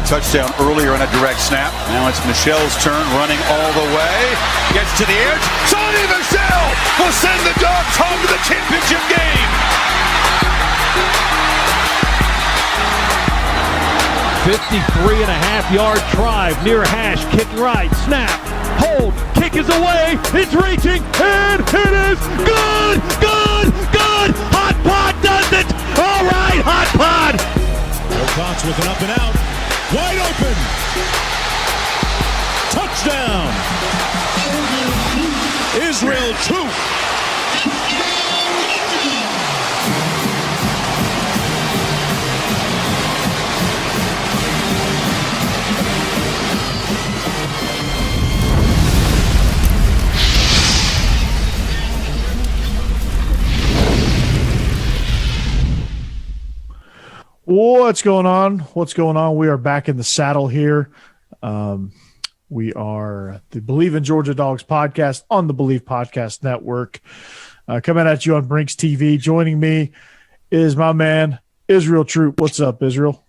touchdown earlier on a direct snap. Now it's Michel's turn, running all the way. Gets to the edge. Sonny Michel will send the Dawgs home to the championship game. 53.5-yard drive near hash, kick right, snap, hold, kick is away, it's reaching, and it is good, good, good. Hot Pod does it. All right, Hot Pod. Wilcox with an up and out, wide open. Touchdown. Israel Troupe. What's going on? What's going on? We are back in the saddle here. We are the Bleav in Georgia Dawgs podcast on the Bleav Podcast Network. Coming at you on Brinks TV. Joining me is my man, Israel Troupe. What's up, Israel?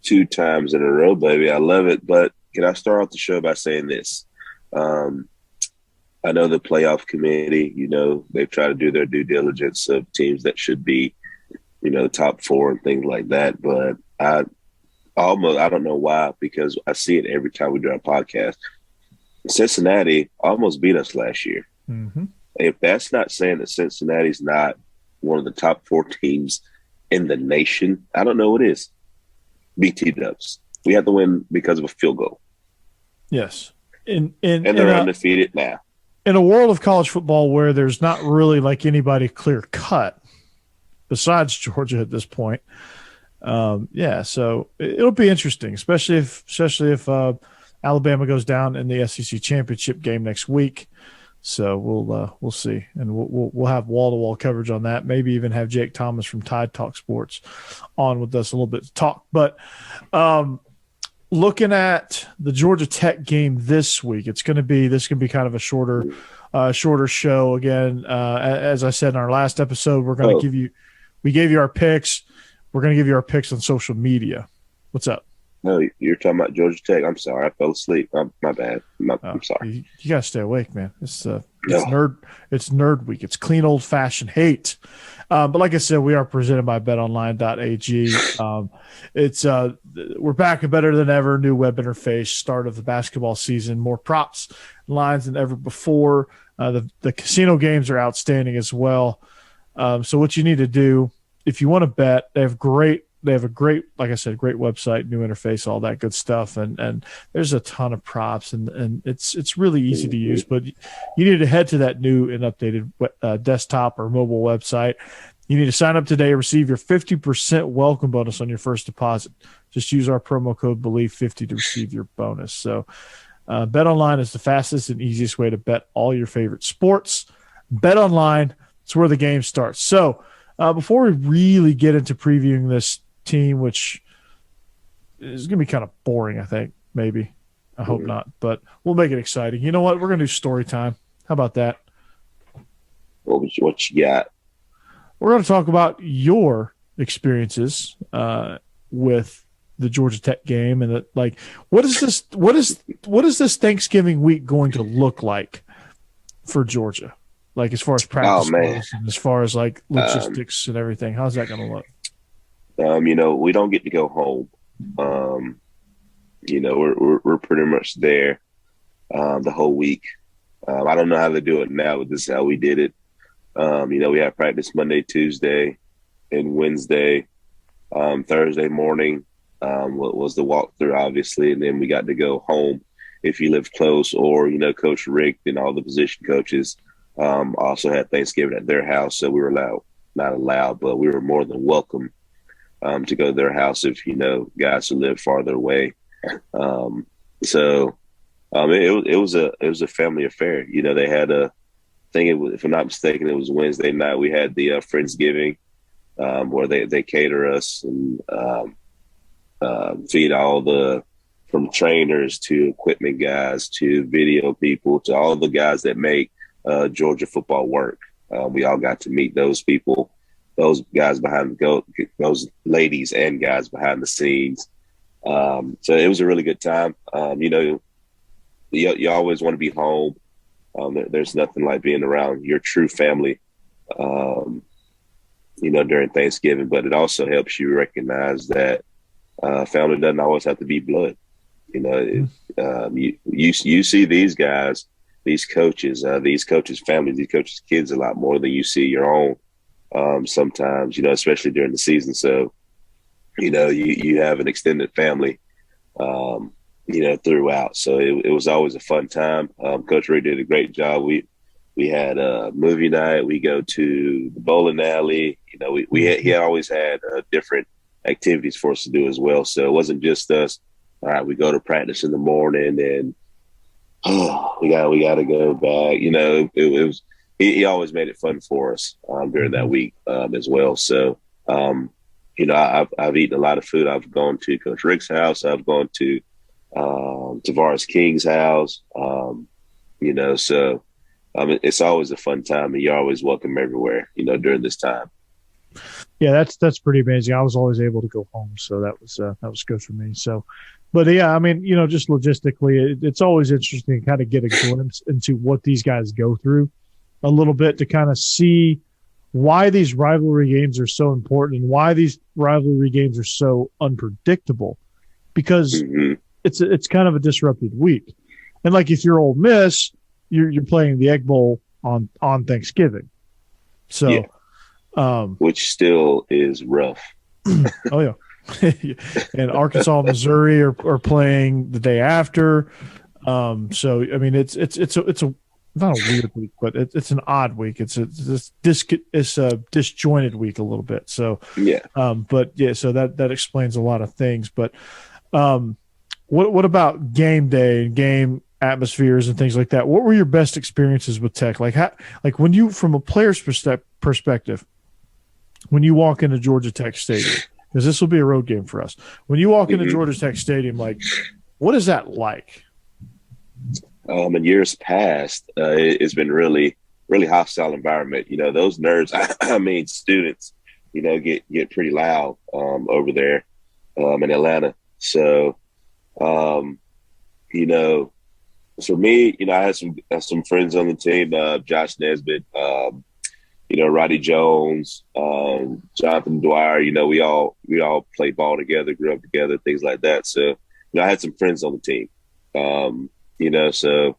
2 times in a row, baby. I love it. But can I start off the show by saying this? I know the playoff committee, they've tried to do their due diligence of teams that should be the top 4 and things like that. But I don't know why, because I see it every time we do our podcast. Cincinnati almost beat us last year. Mm-hmm. If that's not saying that Cincinnati's not one of the top 4 teams in the nation, I don't know what is. BT Dubs. We have to win because of a field goal. Yes. And they're undefeated now. In a world of college football where there's not really like anybody clear cut, besides Georgia at this point. So it'll be interesting, especially if Alabama goes down in the SEC championship game next week. So we'll see, and we'll have wall-to-wall coverage on that. Maybe even have Jake Thomas from Tide Talk Sports on with us a little bit to talk. But looking at the Georgia Tech game this week, this can be kind of a shorter show. Again, as I said in our last episode, we're going to we gave you our picks. We're going to give you our picks on social media. What's up? No, you're talking about Georgia Tech. I'm sorry. I fell asleep. My bad. I'm sorry. You got to stay awake, man. It's nerd week. It's clean old-fashioned hate. But like I said, we are presented by betonline.ag. We're back and better than ever. New web interface, start of the basketball season, more props lines than ever before. The casino games are outstanding as well. So what you need to do, if you want to bet, they have a great, like I said, great website, new interface, all that good stuff. And there's a ton of props and it's really easy to use, but you need to head to that new and updated desktop or mobile website. You need to sign up today, receive your 50% welcome bonus on your first deposit. Just use our promo code Bleav50 to receive your bonus. So BetOnline is the fastest and easiest way to bet all your favorite sports. BetOnline, it's where the game starts. So before we really get into previewing this team, which is going to be kind of boring, I think, maybe. I hope not, but we'll make it exciting. You know what? We're going to do story time. How about that? What you got? We're going to talk about your experiences with the Georgia Tech game and what is this Thanksgiving week going to look like for Georgia? Like as far as practice goes and as far as like logistics and everything, how's that going to look? We don't get to go home. We're pretty much there the whole week. I don't know how to do it now, but this is how we did it. We had practice Monday, Tuesday, and Wednesday. Thursday morning was the walkthrough, obviously, and then we got to go home if you live close, or Coach Rick and all the position coaches. Also had Thanksgiving at their house, so we were not allowed, but we were more than welcome to go to their house if guys who live farther away. It was a family affair. They had if I'm not mistaken, it was Wednesday night. We had the Friendsgiving where they cater us and feed all from trainers to equipment guys to video people to all the guys that make Georgia football work. We all got to meet those people, those guys behind those ladies and guys behind the scenes. So it was a really good time. You always want to be home. There's nothing like being around your true family, during Thanksgiving. But it also helps you recognize that family doesn't always have to be blood. You see these guys, these coaches' families, these coaches' kids a lot more than you see your own sometimes, especially during the season. So, you have an extended family, throughout. So it was always a fun time. Coach Ray did a great job. We had a movie night. We go to the bowling alley. He always had different activities for us to do as well. So it wasn't just us. All right, we go to practice in the morning and we got to go back. He always made it fun for us during that week as well. So, I've eaten a lot of food. I've gone to Coach Rick's house. I've gone to Tavares King's house. So it's always a fun time, and you're always welcome everywhere, during this time. Yeah, that's pretty amazing. I was always able to go home, so that was good for me. So, but yeah, I mean, just logistically, it's always interesting to kind of get a glimpse into what these guys go through a little bit to kind of see why these rivalry games are so important and why these rivalry games are so unpredictable, because it's kind of a disrupted week. And like if you're Ole Miss, you're playing the Egg Bowl on Thanksgiving, so. Yeah. Which still is rough. Oh yeah, and Arkansas, Missouri are playing the day after. So I mean, it's a not a weird week, but it's an odd week. It's a disjointed week a little bit. So yeah. But yeah, so that explains a lot of things. But what about game day and game atmospheres and things like that? What were your best experiences with Tech? Like when you, from a player's perspective, when you walk into Georgia Tech Stadium, because this will be a road game for us. When you walk into Georgia Tech Stadium, like, what is that like? In years past, it's been really, really hostile environment. Those nerds, I mean, students, get pretty loud over there in Atlanta. So, for me, I had some friends on the team, Josh Nesbitt, Roddy Jones, Jonathan Dwyer. We all played ball together, grew up together, things like that. So, I had some friends on the team. So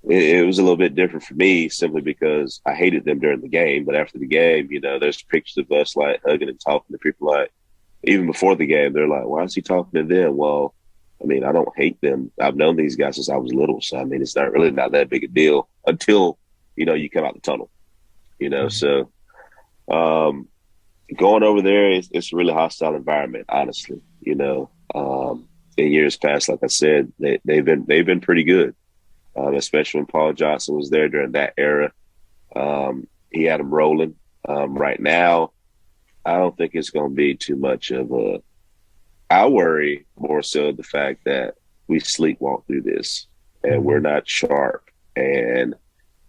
it was a little bit different for me simply because I hated them during the game. But after the game, there's pictures of us like hugging and talking to people. Like even before the game, they're like, "Why is he talking to them?" Well, I mean, I don't hate them. I've known these guys since I was little, so I mean, it's not that big a deal until you come out the tunnel. So going over there, it's a really hostile environment, honestly. In years past, like I said, they've been pretty good, especially when Paul Johnson was there during that era. He had them rolling. Right now, I don't think it's going to be too much of a – I worry more so the fact that we sleepwalk through this and we're not sharp and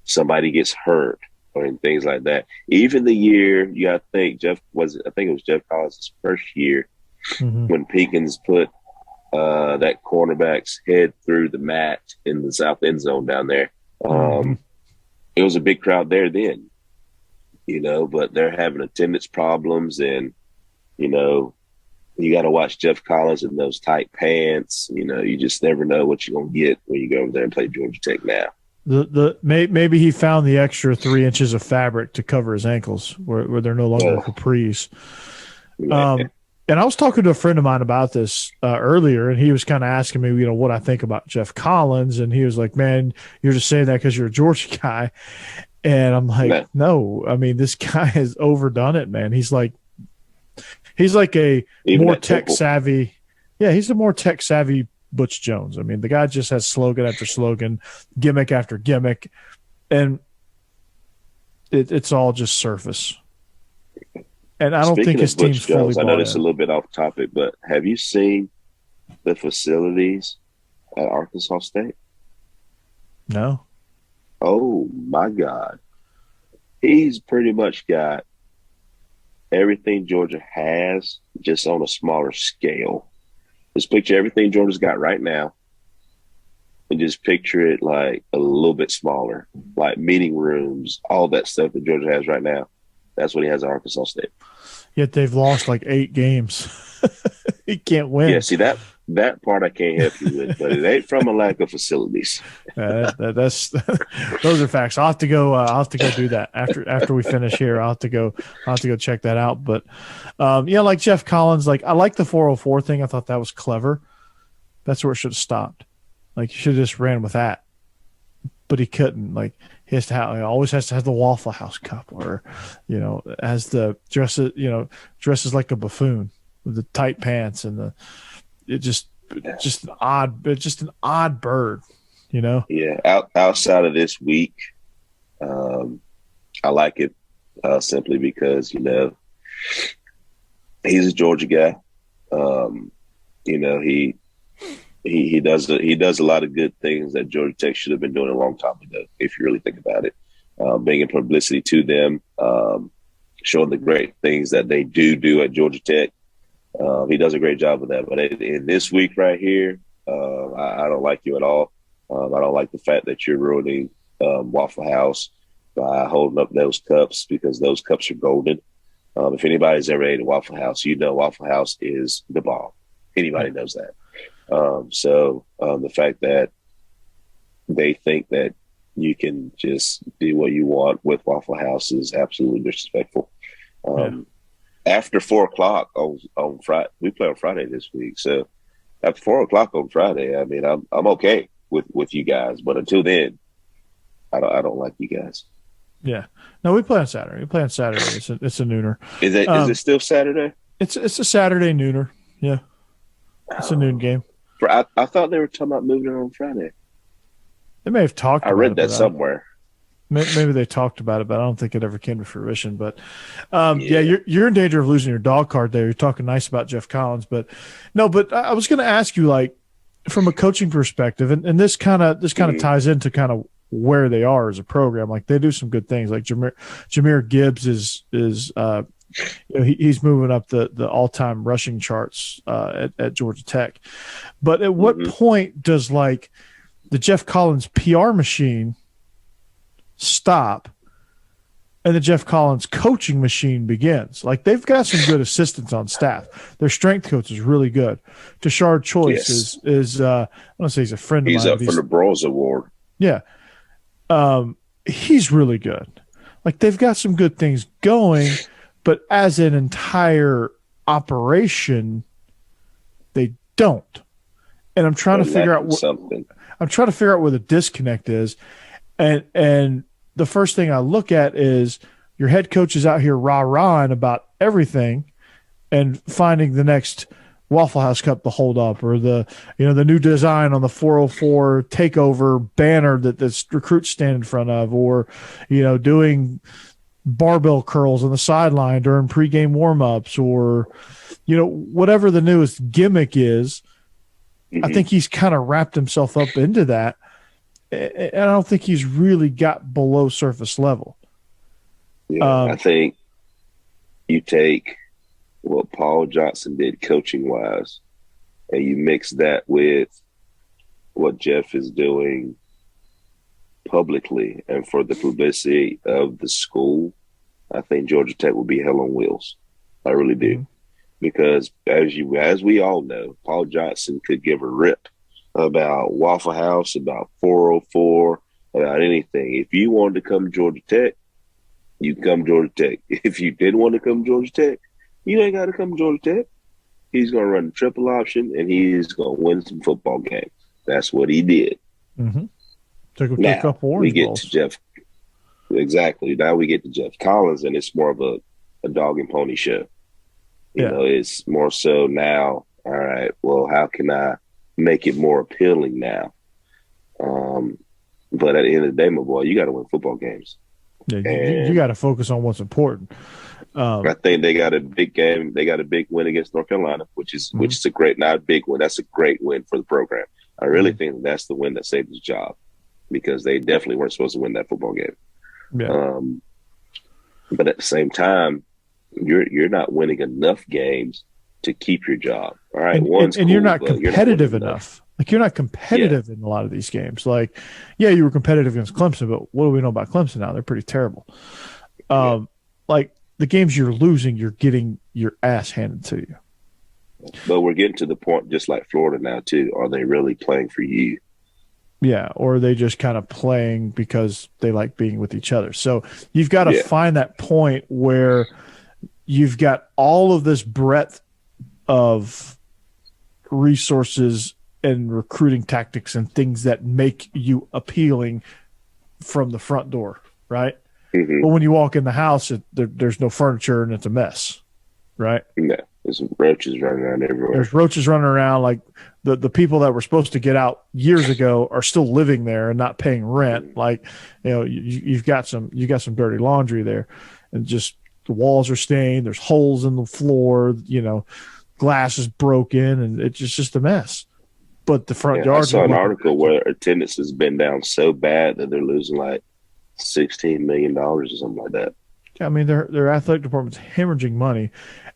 somebody gets hurt or things like that. Even the year, you got to think, I think it was Jeff Collins' first year when Pickens put – that cornerback's head through the mat in the south end zone down there. It was a big crowd there then, but they're having attendance problems and, you got to watch Jeff Collins in those tight pants. You just never know what you're going to get when you go over there and play Georgia Tech now. Maybe he found the extra 3 inches of fabric to cover his ankles where they're no longer capris. And I was talking to a friend of mine about this earlier, and he was kind of asking me, what I think about Jeff Collins. And he was like, "Man, you're just saying that because you're a Georgia guy." And I'm like, "No, I mean, this guy has overdone it, man. He's like a more tech savvy. Yeah, he's a more tech savvy Butch Jones. I mean, the guy just has slogan after slogan, gimmick after gimmick, and it's all just surface." And I don't think his team's fully bought in. I know this is a little bit off topic, but have you seen the facilities at Arkansas State? No. Oh, my God. He's pretty much got everything Georgia has, just on a smaller scale. Just picture everything Georgia's got right now, and just picture it like a little bit smaller, like meeting rooms, all that stuff that Georgia has right now. That's what he has at Arkansas State. Yet they've lost like 8 games. He can't win. Yeah, see that part I can't help you with, but it ain't from a lack of facilities. That's those are facts. I'll have to go do that after we finish here. I'll have to go check that out. But like Jeff Collins, like I like the 404 thing. I thought that was clever. That's where it should have stopped. Like you should have just ran with that. But he couldn't. Like he has to have, always has to have the Waffle House cup, or has the dresses like a buffoon with the tight pants and just an odd bird, Yeah. Outside of this week, I like it simply because he's a Georgia guy. He does a lot of good things that Georgia Tech should have been doing a long time ago, if you really think about it. Bringing publicity to them, showing the great things that they do at Georgia Tech. He does a great job of that. But in this week right here, I don't like you at all. I don't like the fact that you're ruining Waffle House by holding up those cups, because those cups are golden. If anybody's ever ate a Waffle House, Waffle House is the bomb. Anybody knows that. So the fact that they think that you can just do what you want with Waffle House is absolutely disrespectful. After 4:00 on Friday, we play on Friday this week. So after 4:00 on Friday, I mean, I'm okay with you guys, but until then, I don't like you guys. Yeah, no, we play on Saturday. It's a nooner. Is it still Saturday? It's a Saturday nooner. Yeah, it's a noon game. I thought they were talking about moving it on Friday. They may have talked. I read that somewhere. Maybe they talked about it, but I don't think it ever came to fruition. But you're in danger of losing your dog card there. You're talking nice about Jeff Collins, but no. But I was going to ask you, like, from a coaching perspective, and this kind of ties into kind of where they are as a program. Like they do some good things. Like Jahmyr Gibbs is he's moving up the all-time rushing charts at Georgia Tech. But at what point does like the Jeff Collins PR machine stop and the Jeff Collins coaching machine begins? Like they've got some good assistants on staff. Their strength coach is really good. Tashard Choice is I want to say he's a friend of mine. He's up for the Bros Award. Yeah. He's really good. Like they've got some good things going, but as an entire operation, they don't. And I'm trying to figure out where the disconnect is. And the first thing I look at is your head coach is out here rah-rahing about everything and finding the next Waffle House Cup to hold up, or the new design on the 404 takeover banner that the recruits stand in front of, or doing barbell curls on the sideline during pregame warmups, or whatever the newest gimmick is. I think he's kind of wrapped himself up into that, and I don't think he's really got below surface level. Yeah, I think you take what Paul Johnson did coaching wise, and you mix that with what Jeff is doing publicly and for the publicity of the school, I think Georgia Tech will be hell on wheels. I really do. Because as we all know, Paul Johnson could give a rip about Waffle House, about 404, about anything. If you wanted to come to Georgia Tech, you come Georgia Tech. If you didn't want to come to Georgia Tech, you ain't got to come to Georgia Tech. He's going to run the triple option, and he's going to win some football games. That's what he did. Took him to a couple orange balls. To Jeff. Exactly. Now we get to Jeff Collins, and it's more of a dog and pony show. You know, it's more so now, all right, well, how can I make it more appealing now? But at the end of the day, my boy, you got to win football games. Yeah, you got to focus on what's important. I think they got a big game. They got a big win against North Carolina, which is a great, not a big win. That's a great win for the program. I really think that's the win that saved his job, because they definitely weren't supposed to win that football game. Yeah. But at the same time, you're not winning enough games to keep your job. All right, and you're not competitive enough. Like, you're not competitive in a lot of these games. Like, yeah, you were competitive against Clemson, but what do we know about Clemson now? They're pretty terrible. Like, the games you're losing, you're getting your ass handed to you. But we're getting to the point, just like Florida now, too. Are they really playing for you? Yeah, or are they just kind of playing because they like being with each other? So you've got to find that point where you've got all of this breadth of resources and recruiting tactics and things that make you appealing from the front door, right? Mm-hmm. But when you walk in the house, there's no furniture and it's a mess, right? Yeah, there's roaches running around everywhere. There's roaches running around. Like, the people that were supposed to get out years ago are still living there and not paying rent. Like, you've got some dirty laundry there, and just the walls are stained. There's holes in the floor. Glass is broken, and it's just a mess. But the front yard. I saw an article where attendance has been down so bad that they're losing like $16 million or something like that. I mean, their athletic department's hemorrhaging money,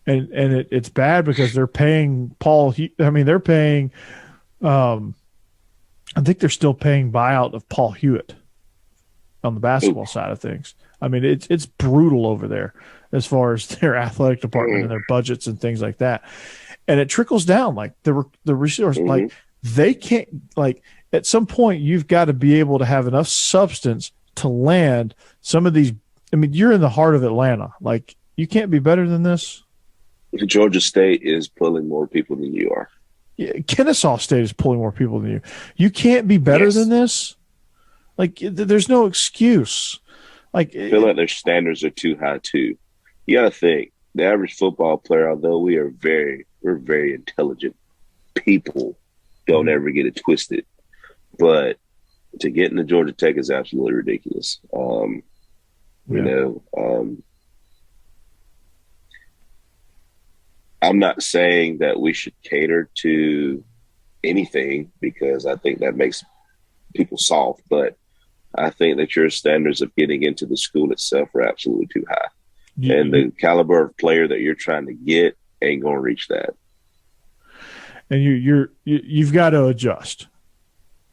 and it's bad because they're paying Paul. I mean, they're paying. I think they're still paying buyout of Paul Hewitt on the basketball side of things. I mean, it's brutal over there as far as their athletic department and their budgets and things like that. And it trickles down, like the resource, like they can't, like, at some point you've got to be able to have enough substance to land some of these. I mean, you're in the heart of Atlanta. Like, you can't be better than this. Georgia State is pulling more people than you are. Yeah, Kennesaw State is pulling more people than you. You can't be better than this. Like, there's no excuse. Like, I feel like their standards are too high too. You got to think, the average football player, although we're very intelligent people, don't ever get it twisted. But to get into Georgia Tech is absolutely ridiculous. I'm not saying that we should cater to anything, because I think that makes people soft, but I think that your standards of getting into the school itself are absolutely too high. Yeah. And the caliber of player that you're trying to get ain't going to reach that. And you've got to adjust.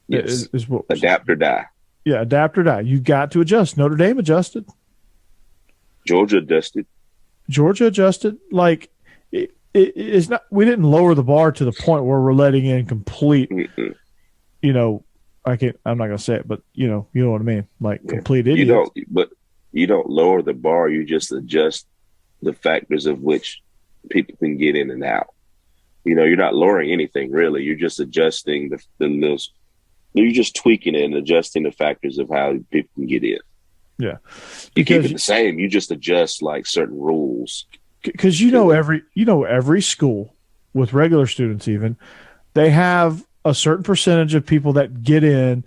Yes. Adapt or die. Yeah, adapt or die. You've got to adjust. Notre Dame adjusted. Georgia adjusted. Like, it's not. We didn't lower the bar to the point where we're letting in complete. I'm not going to say it, but you know what I mean. Like, complete idiots. You don't lower the bar. You just adjust the factors of which people can get in and out. You're not lowering anything really. You're just adjusting you're just tweaking it and adjusting the factors of how people can get in. Yeah, you keep it the same. You just adjust like certain rules. Because every school with regular students, even, they have a certain percentage of people that get in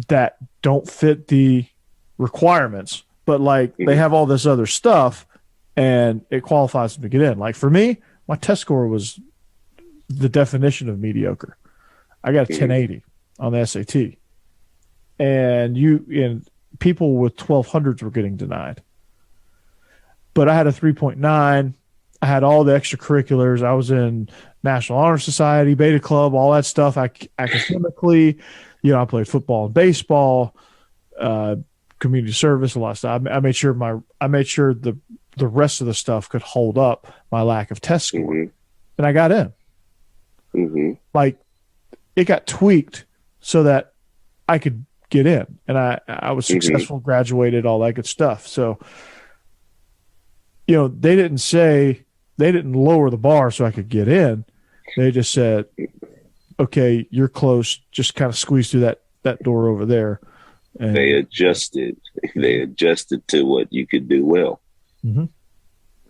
that don't fit the requirements, but like they have all this other stuff and it qualifies them to get in. Like, for me, my test score was the definition of mediocre. I got a 1080 on the SAT, and people with 1200s were getting denied. But I had a 3.9. I had all the extracurriculars. I was in National Honor Society, Beta Club, all that stuff. Academically, I played football and baseball, community service, a lot of stuff. I made sure the rest of the stuff could hold up my lack of test score, and I got in. Like, it got tweaked so that I could get in, and I was successful, graduated, all that good stuff. So, they didn't lower the bar so I could get in. They just said, okay, you're close. Just kind of squeeze through that door over there. And they adjusted to what you could do well.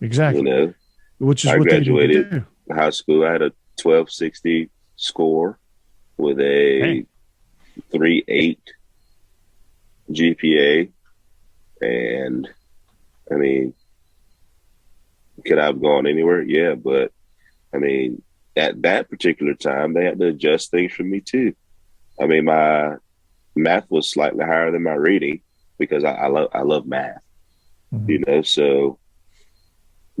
Exactly. Which is I what graduated high school. I had a 1260 score with a 3.8 GPA. And I mean, could I have gone anywhere? Yeah, but I mean, at that particular time, they had to adjust things for me too. I mean, my math was slightly higher than my reading because I love math, so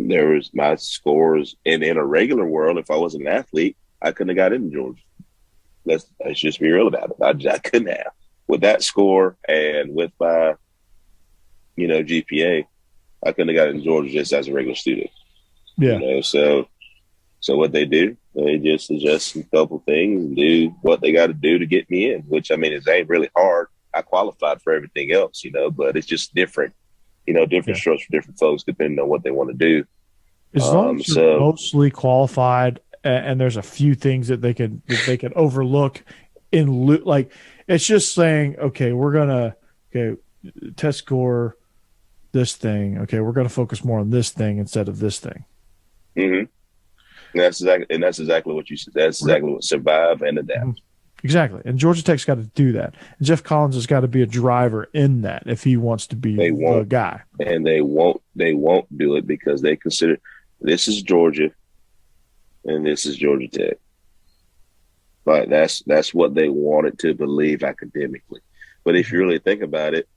There was my scores in a regular world. If I was an athlete, I couldn't have got into Georgia. Let's just be real about it. I couldn't have with that score and with my, GPA. I couldn't have got into Georgia just as a regular student. Yeah. So what they do, they just adjust a couple things and do what they got to do to get me in. Which it ain't really hard. I qualified for everything else, but it's just different. Different strokes for different folks depending on what they want to do. As long as you're mostly qualified, and there's a few things that they can overlook like it's just saying, okay, we're gonna test score this thing. Okay, we're gonna focus more on this thing instead of this thing. Mm-hmm. That's exactly what you said. That's exactly what survive and adapt. Mm-hmm. Exactly. And Georgia Tech's got to do that. And Jeff Collins has got to be a driver in that if he wants to be the guy. And they won't do it because they consider this is Georgia and this is Georgia Tech. But that's what they wanted to believe academically. But if you really think about it,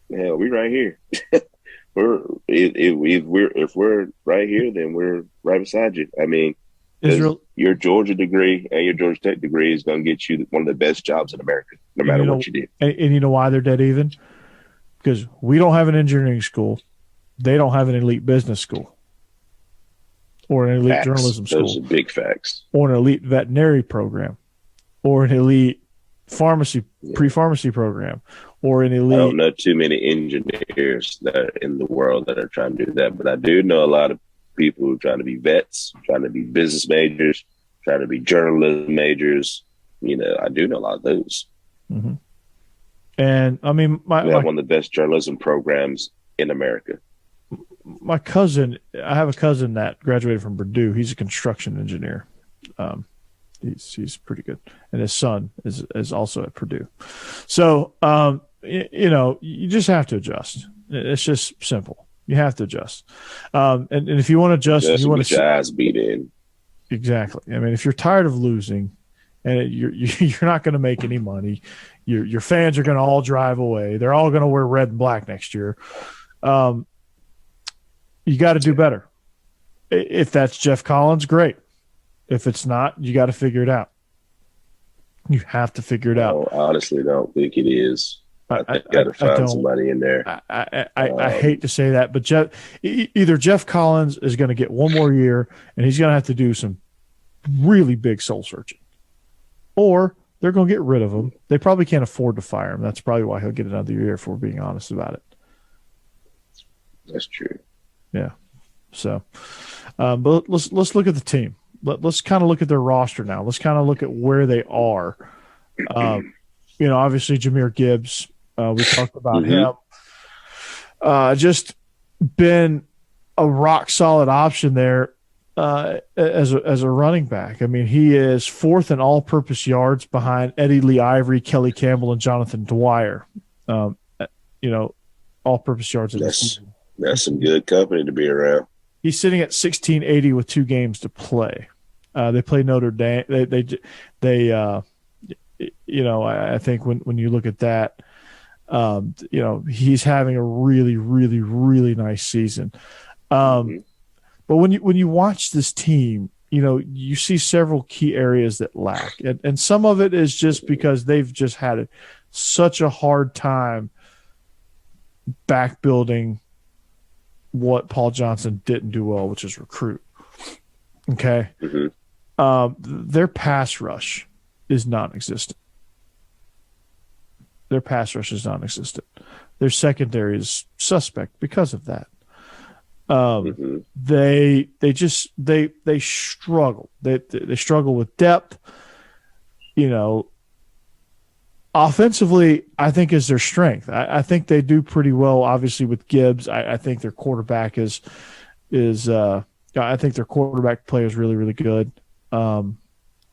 we're right here. If we're right here, then we're right beside you. Israel, your Georgia degree and your Georgia Tech degree is going to get you one of the best jobs in America, no matter what you do. And you know why they're dead even? Because we don't have an engineering school. They don't have an elite business school or an elite journalism school. Those are big facts. Or an elite veterinary program or an elite pre-pharmacy program or an elite. I don't know too many engineers that are in the world that are trying to do that, but I do know a lot of people who are trying to be vets, trying to be business majors, trying to be journalism majors. I do know a lot of those. Mm-hmm. And we have one of the best journalism programs in America. My cousin, I have a cousin that graduated from Purdue. He's a construction engineer. He's pretty good, and his son is also at Purdue. So you just have to adjust. It's just simple. You have to adjust. And if you want to adjust, you want to get your ass beat in. Exactly. If you're tired of losing and you're not going to make any money, your fans are going to all drive away. They're all going to wear red and black next year. You got to do better. If that's Jeff Collins, great. If it's not, you got to figure it out. You have to figure it out. I honestly don't think it is. I got to find somebody in there. I hate to say that, but either Jeff Collins is going to get one more year and he's going to have to do some really big soul searching, or they're going to get rid of him. They probably can't afford to fire him. That's probably why he'll get another year if we're being honest about it. That's true. Yeah. So, but let's look at the team. Let's kind of look at their roster now. Let's kind of look at where they are. Obviously Jahmyr Gibbs. We talked about him. Just been a rock solid option there as a running back. He is fourth in all-purpose yards behind Eddie Lee Ivory, Kelly Campbell, and Jonathan Dwyer. All-purpose yards in the season. That's some good company to be around. He's sitting at 1680 with 2 games to play. They play Notre Dame. I think when you look at that, he's having a really, really, really nice season. But when you watch this team, you see several key areas that lack, and some of it is just because they've just had such a hard time back building what Paul Johnson didn't do well, which is recruit. Okay. Mm-hmm. Their pass rush is non-existent. Their secondary is suspect because of that. They struggle. They struggle with depth. Offensively, I think is their strength. I think they do pretty well. Obviously, with Gibbs, I think their quarterback is. I think their quarterback play is really, really good. And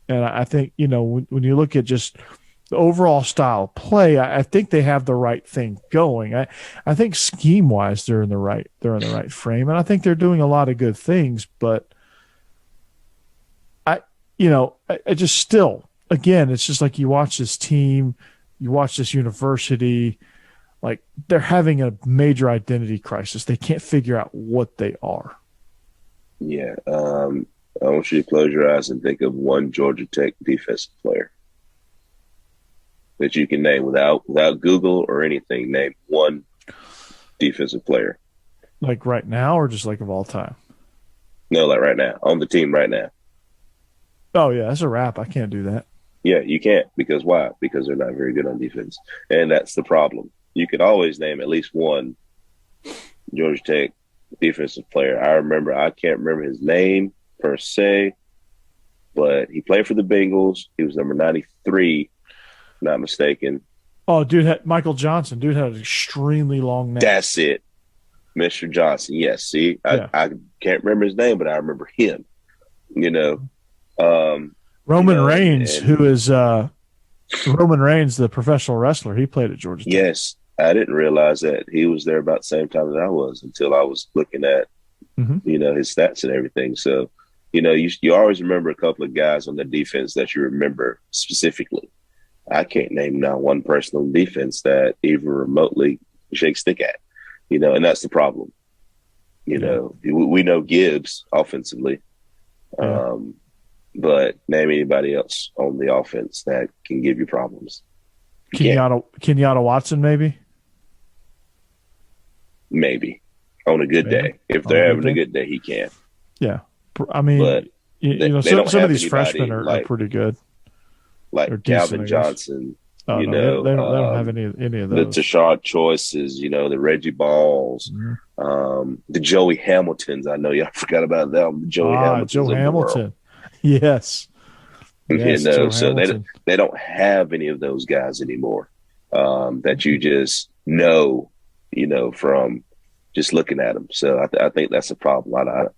I think when you look at just the overall style of play, I think they have the right thing going. I think scheme wise, they're in the right frame, and I think they're doing a lot of good things. But I just still. Again, it's just like you watch this team, you watch this university. like they're having a major identity crisis. They can't figure out what they are. Yeah. I want you to close your eyes and think of one Georgia Tech defensive player that you can name without Google or anything. Name one defensive player. Like right now or just like of all time? No, like right now, on the team right now. Oh, yeah, that's a wrap. I can't do that. Yeah, you can't. Because why? Because they're not very good on defense. And that's the problem. You could always name at least one Georgia Tech defensive player. I can't remember his name per se, but he played for the Bengals. He was number 93, not mistaken. Oh, dude, Michael Johnson. Dude had an extremely long name. That's it. Mr. Johnson. Yes. See, Yeah. I can't remember his name, but I remember him. Roman Reigns, who is Roman Reigns, the professional wrestler. He played at Georgia Tech. Yes. I didn't realize that he was there about the same time that I was until I was looking at, his stats and everything. So, you always remember a couple of guys on the defense that you remember specifically. I can't name now one person on defense that even remotely shakes stick at, and that's the problem. We know Gibbs offensively, but name anybody else on the offense that can give you problems. Kenyatta Watson, maybe? Maybe. On a good day. If they're having a good day, he can. Yeah. I mean, but some of these freshmen are pretty good. Like Calvin Johnson. They don't have any of those. The Tashard Choices, the Reggie Balls, the Joey Hamiltons. I know y'all forgot about them. The Joey Hamiltons. Joe Hamilton. Yes. So they don't have any of those guys anymore that you just know, from just looking at them. So I think that's a problem.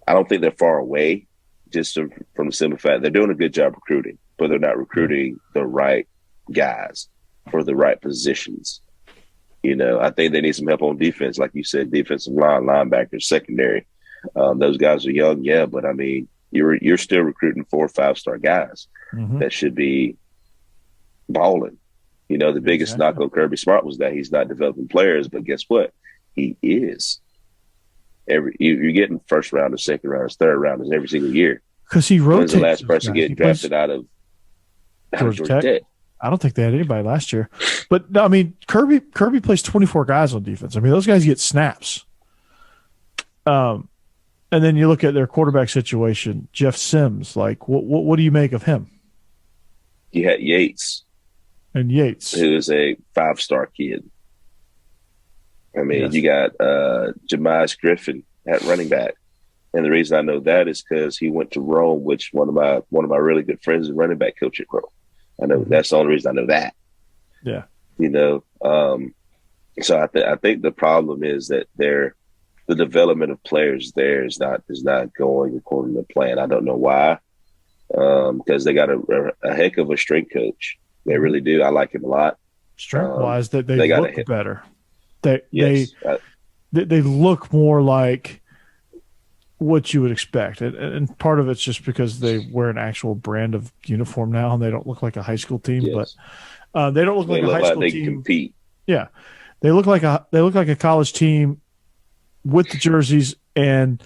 I don't think they're far away just from the simple fact they're doing a good job recruiting, but they're not recruiting the right guys for the right positions. I think they need some help on defense. Like you said, defensive line, linebackers, secondary. Those guys are young. Yeah. But I mean, you're still recruiting 4 or 5-star guys that should be balling. The biggest knock on Kirby Smart was that he's not developing players, but guess what? He is. You're getting first rounders, second rounders, third rounders every single year. Because he rotates. When's the last person to get drafted out of Georgia Tech? I don't think they had anybody last year. But I mean, Kirby plays 24 guys on defense. I mean, those guys get snaps. And then you look at their quarterback situation, Jeff Sims. Like, what do you make of him? You had Yates, who is a 5-star kid. I mean, You got Jemias Griffin at running back, and the reason I know that is because he went to Rome, which one of my really good friends is running back coach at Rome. I know that's the only reason I know that. Yeah, So I think the problem is that the development of players there is not going according to plan. I don't know why, because they got a heck of a strength coach. They really do. I like him a lot. Strength wise, they look better. They look more like what you would expect, and part of it's just because they wear an actual brand of uniform now, and they don't look like a high school team. Yes. But they don't look like a high school they team. Can compete. Yeah, they look like a college team with the jerseys and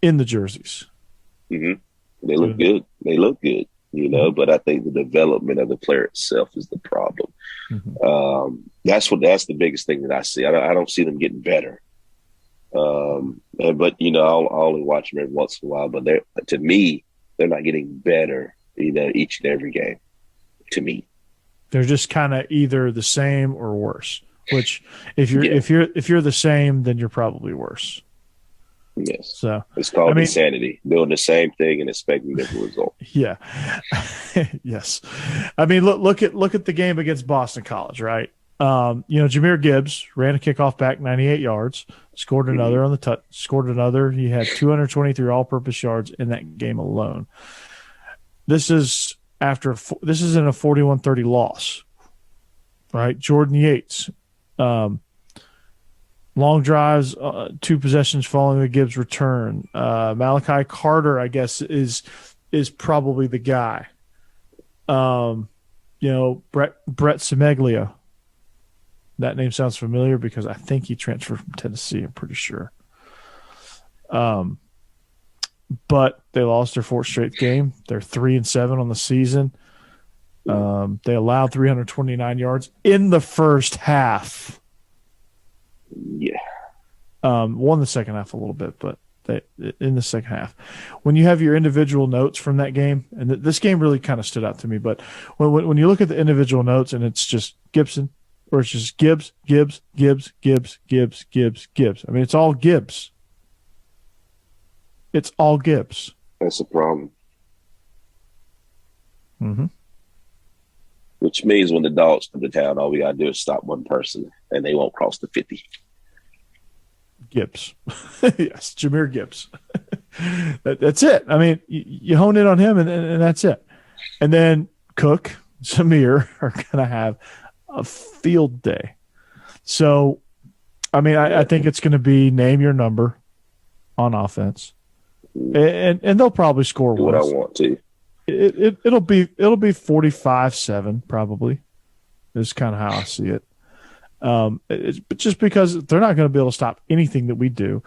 in the jerseys. Mm-hmm. They look good. They look good. But I think the development of the player itself is the problem. That's the biggest thing that I see. I don't see them getting better. But I'll only watch them every once in a while. But to me, they're not getting better. Each and every game. To me, they're just kind of either the same or worse. Which, if you're the same, then you're probably worse. Yes. So it's called insanity, doing the same thing and expecting different results. Yeah. Yes. I mean, look at the game against Boston College, right? Jahmyr Gibbs ran a kickoff back 98 yards, scored another on the scored another. He had 223 all-purpose yards in that game alone. This is in a 41-30 loss, right? Jordan Yates, long drives, 2 possessions following the Gibbs return. Malachi Carter, I guess, is probably the guy. Brett Semeglia, That name sounds familiar because I think he transferred from Tennessee. I'm pretty sure. But they lost their fourth straight game. They're 3-7 on the season. They allowed 329 yards in the first half. Yeah. Won the second half a little bit, but in the second half. When you have your individual notes from that game, and this game really kind of stood out to me, but when you look at the individual notes and it's just Gibson, or it's just Gibbs. I mean, it's all Gibbs. It's all Gibbs. That's a problem. Mm-hmm. Which means when the Dawgs come to town, all we got to do is stop one person, and they won't cross the 50. Gibbs. Yes, Jahmyr Gibbs. That's it. I mean, you hone in on him, and that's it. And then Cook, Samir are going to have a field day. So, I mean, I think it's going to be name your number on offense. And they'll probably score Do what I want to. It'll be 45-7 probably. Is kind of how I see it. But just because they're not going to be able to stop anything that we do.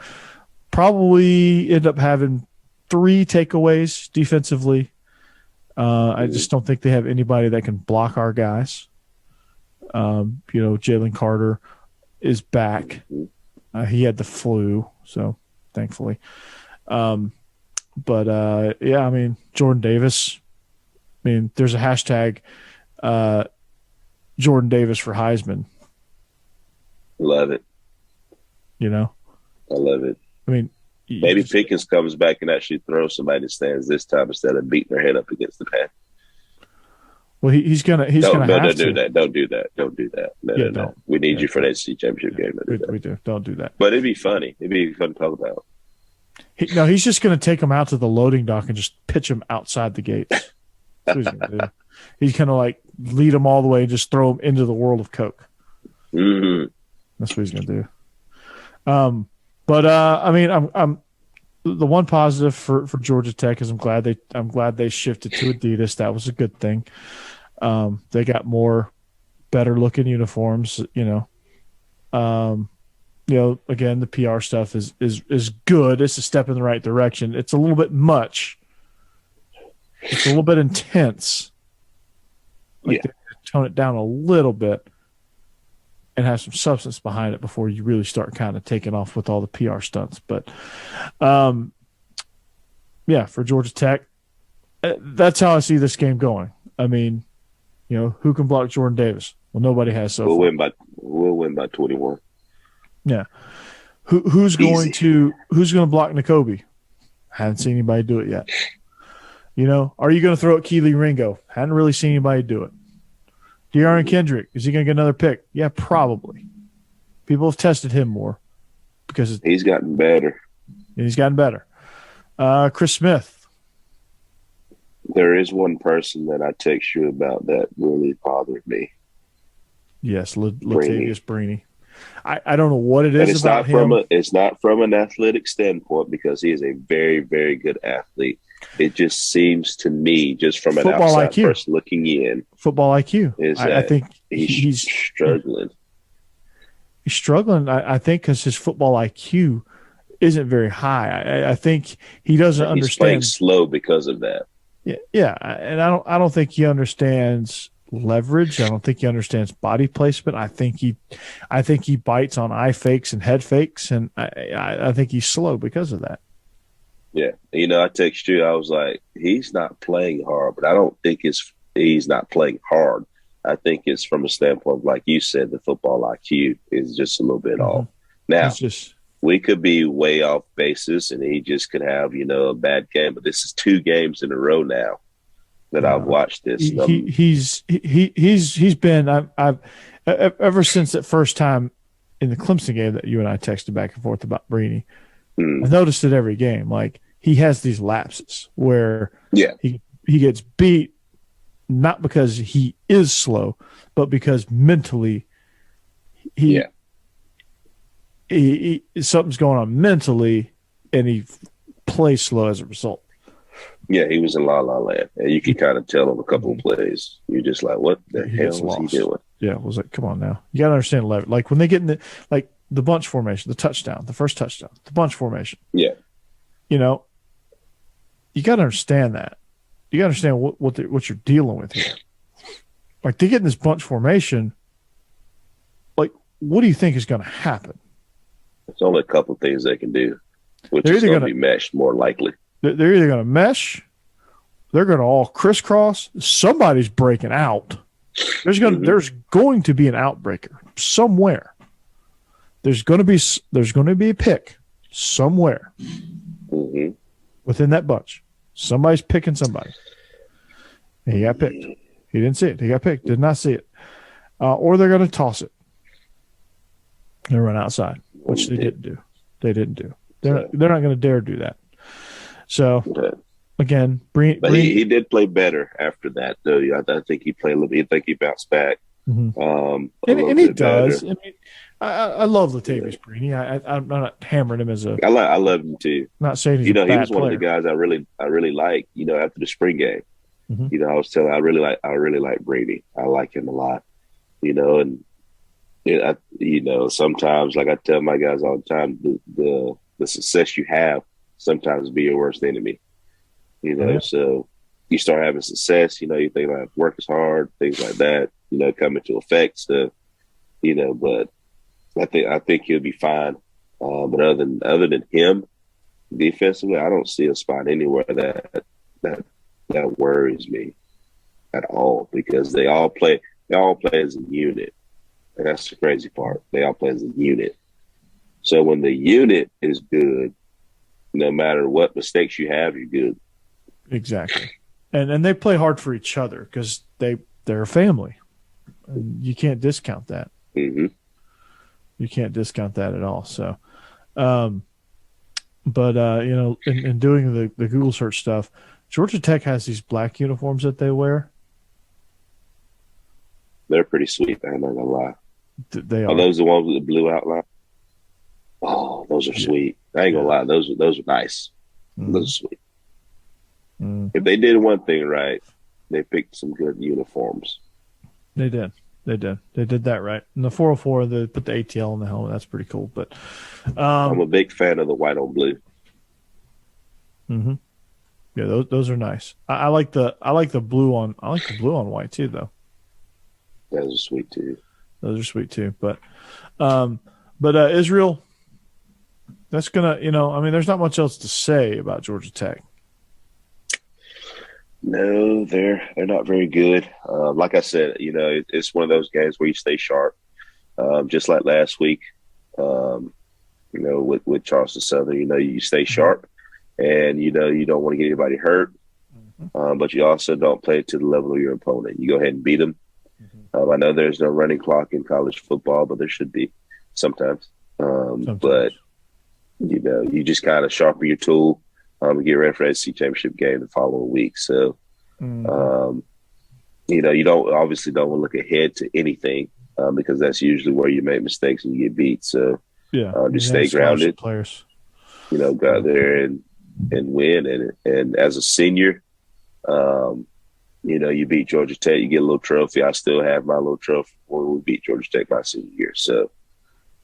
Probably end up having 3 takeaways defensively. I just don't think they have anybody that can block our guys. Jalen Carter is back. He had the flu, so thankfully. I mean, Jordan Davis. I mean, there's a hashtag Jordan Davis for Heisman. Love it. I love it. I mean, maybe Pickens comes back and actually throws somebody in the stands this time instead of beating their head up against the pad. Well, he's gonna have to. do that. Don't do that. No. We need you for the SEC championship game. We do. Don't do that. But it'd be funny. It'd be fun to talk about. He's just going to take him out to the loading dock and just pitch him outside the gates. That's what he's going to do. He's going to lead him all the way and just throw him into the world of Coke. Mm-hmm. That's what he's going to do. I mean, I'm the one positive for Georgia Tech is I'm glad they shifted to Adidas. That was a good thing. They got more better looking uniforms. Again, the PR stuff is good. It's a step in the right direction. It's a little bit much. It's a little bit intense. They tone it down a little bit and have some substance behind it before you really start kind of taking off with all the PR stunts. But, for Georgia Tech, that's how I see this game going. I mean, who can block Jordan Davis? Well, nobody has so far. We'll win by 21. Yeah. Who's going to block Nakobe? Haven't seen anybody do it yet. Are you going to throw at Keely Ringo? Hadn't really seen anybody do it. De'Aaron Kendrick, is he going to get another pick? Yeah, probably. People have tested him more because he's gotten better. Chris Smith. There is one person that I text you about that really bothered me. Yes, Latavius Brini. I don't know what it is about him. It's not from an athletic standpoint because he is a very, very good athlete. It just seems to me, just from an football outside IQ. person looking in, football IQ. I think he's struggling. He's struggling, I think, because his football IQ isn't very high. I think he doesn't understand. He's playing slow because of that. Yeah, and I don't think he understands leverage. I don't think he understands body placement. I think he bites on eye fakes and head fakes, and I think he's slow because of that. Yeah, I text you. I was like, he's not playing hard, but I don't think he's not playing hard. I think it's from a standpoint, like you said, the football IQ is just a little bit off. Now, we could be way off basis, and he just could have, a bad game. But this is 2 games in a row now that I've watched this. He's been. I've ever since that first time in the Clemson game that you and I texted back and forth about Brini. I've noticed it every game. Like he has these lapses where he gets beat not because he is slow, but because mentally he something's going on mentally, and he plays slow as a result. Yeah, he was in La La Land, and you can kind of tell on a couple of plays. You're just like, what the hell is he doing? Yeah, was like, come on now. You got to understand 11. Like when they get in the bunch formation, the touchdown, the first touchdown, the bunch formation. Yeah. You know, you got to understand that. You got to understand what you're dealing with here. Like they get in this bunch formation. Like, what do you think is going to happen? There's only a couple things they can do, which is going to be meshed more likely. They're either going to mesh, they're going to all crisscross. Somebody's breaking out. There's going to be an outbreaker somewhere. There's going to be a pick somewhere within that bunch. Somebody's picking somebody. And he got picked. He didn't see it. He got picked. Did not see it. Or they're going to toss it and run outside, which they didn't do. They're not going to dare do that. So again, but he did play better after that, though. I think he played a little bit. I think he bounced back. And he does. Better. I mean, I love Latavius Brini. I'm not hammering him as a. I love him too. Not saying he's he was player. one of the guys I really like. After the spring game, I was telling I really like Brini. I like him a lot. Sometimes, like I tell my guys all the time, the success you have sometimes be your worst enemy. So you start having success. You think like work is hard, things like that. Come into effect stuff. But I think he'll be fine. But other than him, defensively, I don't see a spot anywhere that worries me at all because they all play as a unit. And that's the crazy part. They all play as a unit. So when the unit is good, no matter what mistakes you have, you're good. Exactly. And they play hard for each other because they're a family. And you can't discount that. Mm-hmm. You can't discount that at all. So, in doing the Google search stuff, Georgia Tech has these black uniforms that they wear. They're pretty sweet. I'm not gonna lie. They are. Are those the ones with the blue outline? Oh, those are sweet. I ain't gonna lie. Those are nice. Those are sweet. If they did one thing right, they picked some good uniforms. They did. They did that right. And the 404, they put the ATL on the helmet. That's pretty cool. But I'm a big fan of the white on blue. Mm-hmm. Yeah, those are nice. I like the blue on. I like the blue on white too, though. Those are sweet too. Those are sweet too. But Israel, that's gonna. There's not much else to say about Georgia Tech. No, they're not very good. Like I said, it's one of those games where you stay sharp, just like last week. With Charleston Southern, you stay sharp, and you don't want to get anybody hurt, but you also don't play to the level of your opponent. You go ahead and beat them. I know there's no running clock in college football, but there should be sometimes. But you just kind of sharpen your tool. Get ready for the SEC championship game the following week. So, you don't want to look ahead to anything because that's usually where you make mistakes and you get beat. So, just stay grounded. Players, go out there and win. And as a senior, you beat Georgia Tech, you get a little trophy. I still have my little trophy when we beat Georgia Tech my senior year. So,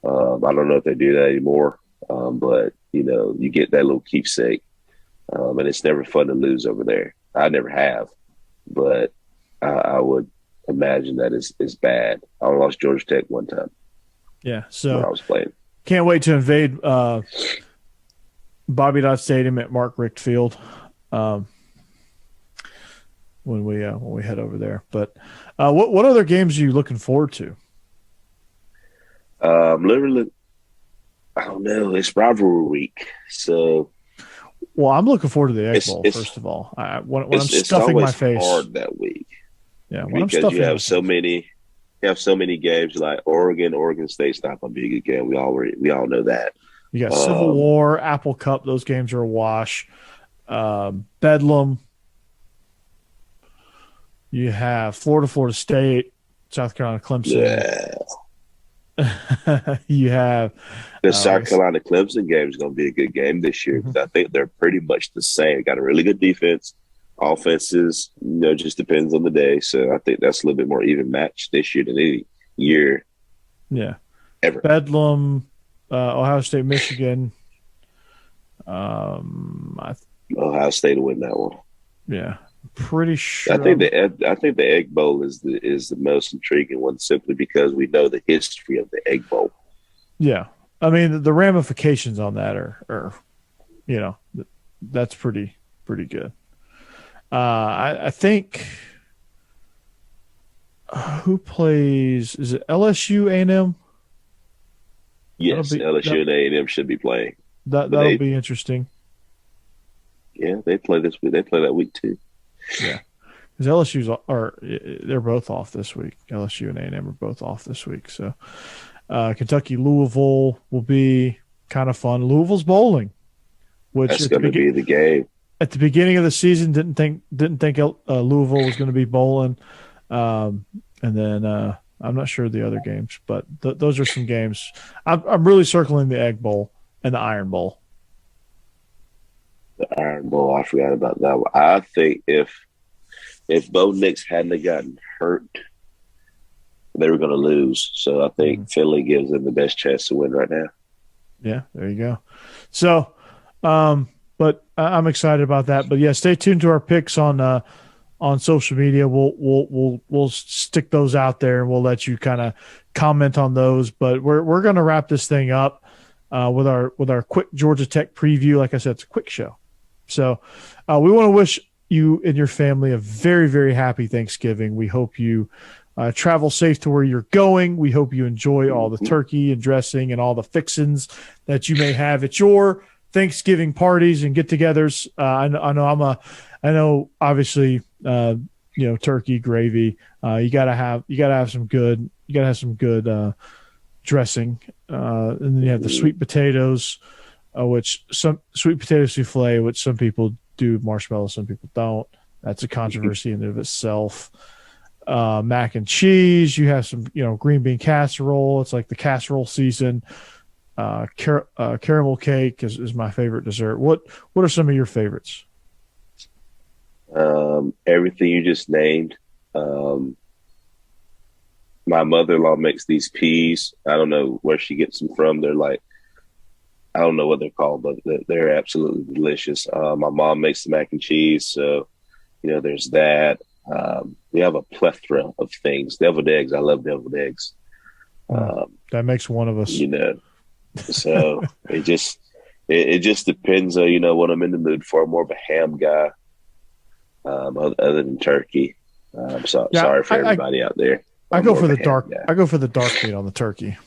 I don't know if they do that anymore, but you get that little keepsake. And it's never fun to lose over there. I never have, but I would imagine that it's bad. I lost Georgia Tech one time. Yeah, so when I was playing. Can't wait to invade Bobby Dodd Stadium at Mark Richt Field when we head over there. But what other games are you looking forward to? Literally, I don't know. It's rivalry week, so. Well, I'm looking forward to the Egg Bowl, first of all. When I'm stuffing my face. It's hard that week. Yeah, because you have so many games like Oregon State's not going to be a good game. We all know that. You got Civil War, Apple Cup. Those games are a wash. Bedlam. You have Florida State, South Carolina, Clemson. Yeah. You have the South Carolina Clemson game is going to be a good game this year because I think they're pretty much the same. Got a really good defense, offenses, just depends on the day. So I think that's a little bit more even match this year than any year. Yeah. Ever. Bedlam, Ohio State, Michigan. Ohio State will win that one. Yeah. Pretty sure. I think the Egg Bowl is the most intriguing one, simply because we know the history of the Egg Bowl. Yeah, I mean the ramifications on that are that's pretty good. I think who plays? Is it LSU A&M? Yes, LSU and A&M should be playing. That'll be interesting. Yeah, they play this week. They play that week too. Yeah, because they're both off this week. LSU and A&M are both off this week. So Kentucky Louisville will be kind of fun. Louisville's bowling, which that's going to be the game. At the beginning of the season, didn't think Louisville was going to be bowling, and then I'm not sure the other games, but those are some games. I'm really circling the Egg Bowl and the Iron Bowl. The Iron Bowl, I forgot about that one. I think if Bo Nix hadn't gotten hurt, they were going to lose. So I think Philly gives them the best chance to win right now. Yeah, there you go. So, but I'm excited about that. But yeah, stay tuned to our picks on social media. We'll stick those out there and we'll let you kind of comment on those. But we're going to wrap this thing up with our quick Georgia Tech preview. Like I said, it's a quick show. So we want to wish you and your family a very, very happy Thanksgiving. We hope you travel safe to where you're going. We hope you enjoy all the turkey and dressing and all the fixins that you may have at your Thanksgiving parties and get-togethers. I know. Obviously, turkey gravy. You gotta have some good dressing, and then you have the sweet potatoes. Which some sweet potato souffle, which some people do marshmallow, some people don't. That's a controversy in and of itself. Mac and cheese. You have some, green bean casserole. It's like the casserole season. Caramel cake is my favorite dessert. What are some of your favorites? Everything you just named. My mother-in-law makes these peas. I don't know where she gets them from. They're like, I don't know what they're called, but they're absolutely delicious. My mom makes the mac and cheese, so there's that. We have a plethora of things. Deviled eggs, I love deviled eggs. That makes one of us. So it just depends on what I'm in the mood for. I'm more of a ham guy, other than turkey. Sorry for everybody out there. I go for the dark meat on the turkey.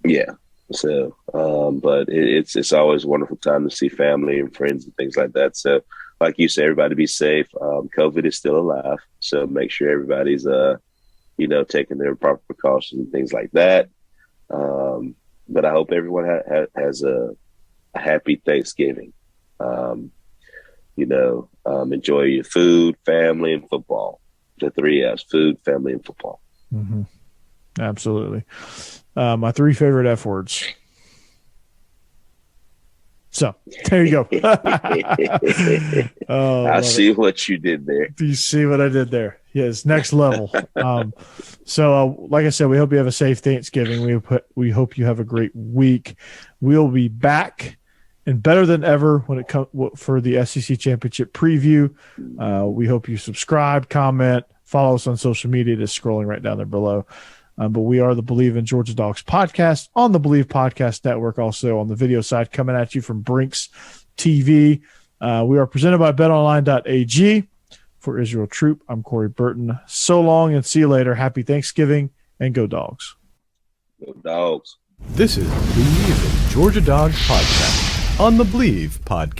Yeah. So, but it's always a wonderful time to see family and friends and things like that. So, like you say, everybody be safe. COVID is still alive, so make sure everybody's taking their proper precautions and things like that. But I hope everyone has a happy Thanksgiving. Enjoy your food, family, and football. The 3 F's: food, family, and football. Mm-hmm. Absolutely. My 3 favorite F words. So there you go. I see what you did there. Do you see what I did there? Yes, next level. So like I said, we hope you have a safe Thanksgiving. We hope you have a great week. We'll be back and better than ever when it comes for the SEC Championship preview. We hope you subscribe, comment, follow us on social media. Just scrolling right down there below. But we are the Bleav in Georgia Dawgs podcast on the Bleav Podcast Network, also on the video side, coming at you from Brinks TV. We are presented by betonline.ag. For Israel Troupe, I'm Corey Burton. So long and see you later. Happy Thanksgiving and go Dawgs. Go Dawgs. This is Bleav in Georgia Dawgs podcast on the Bleav Podcast.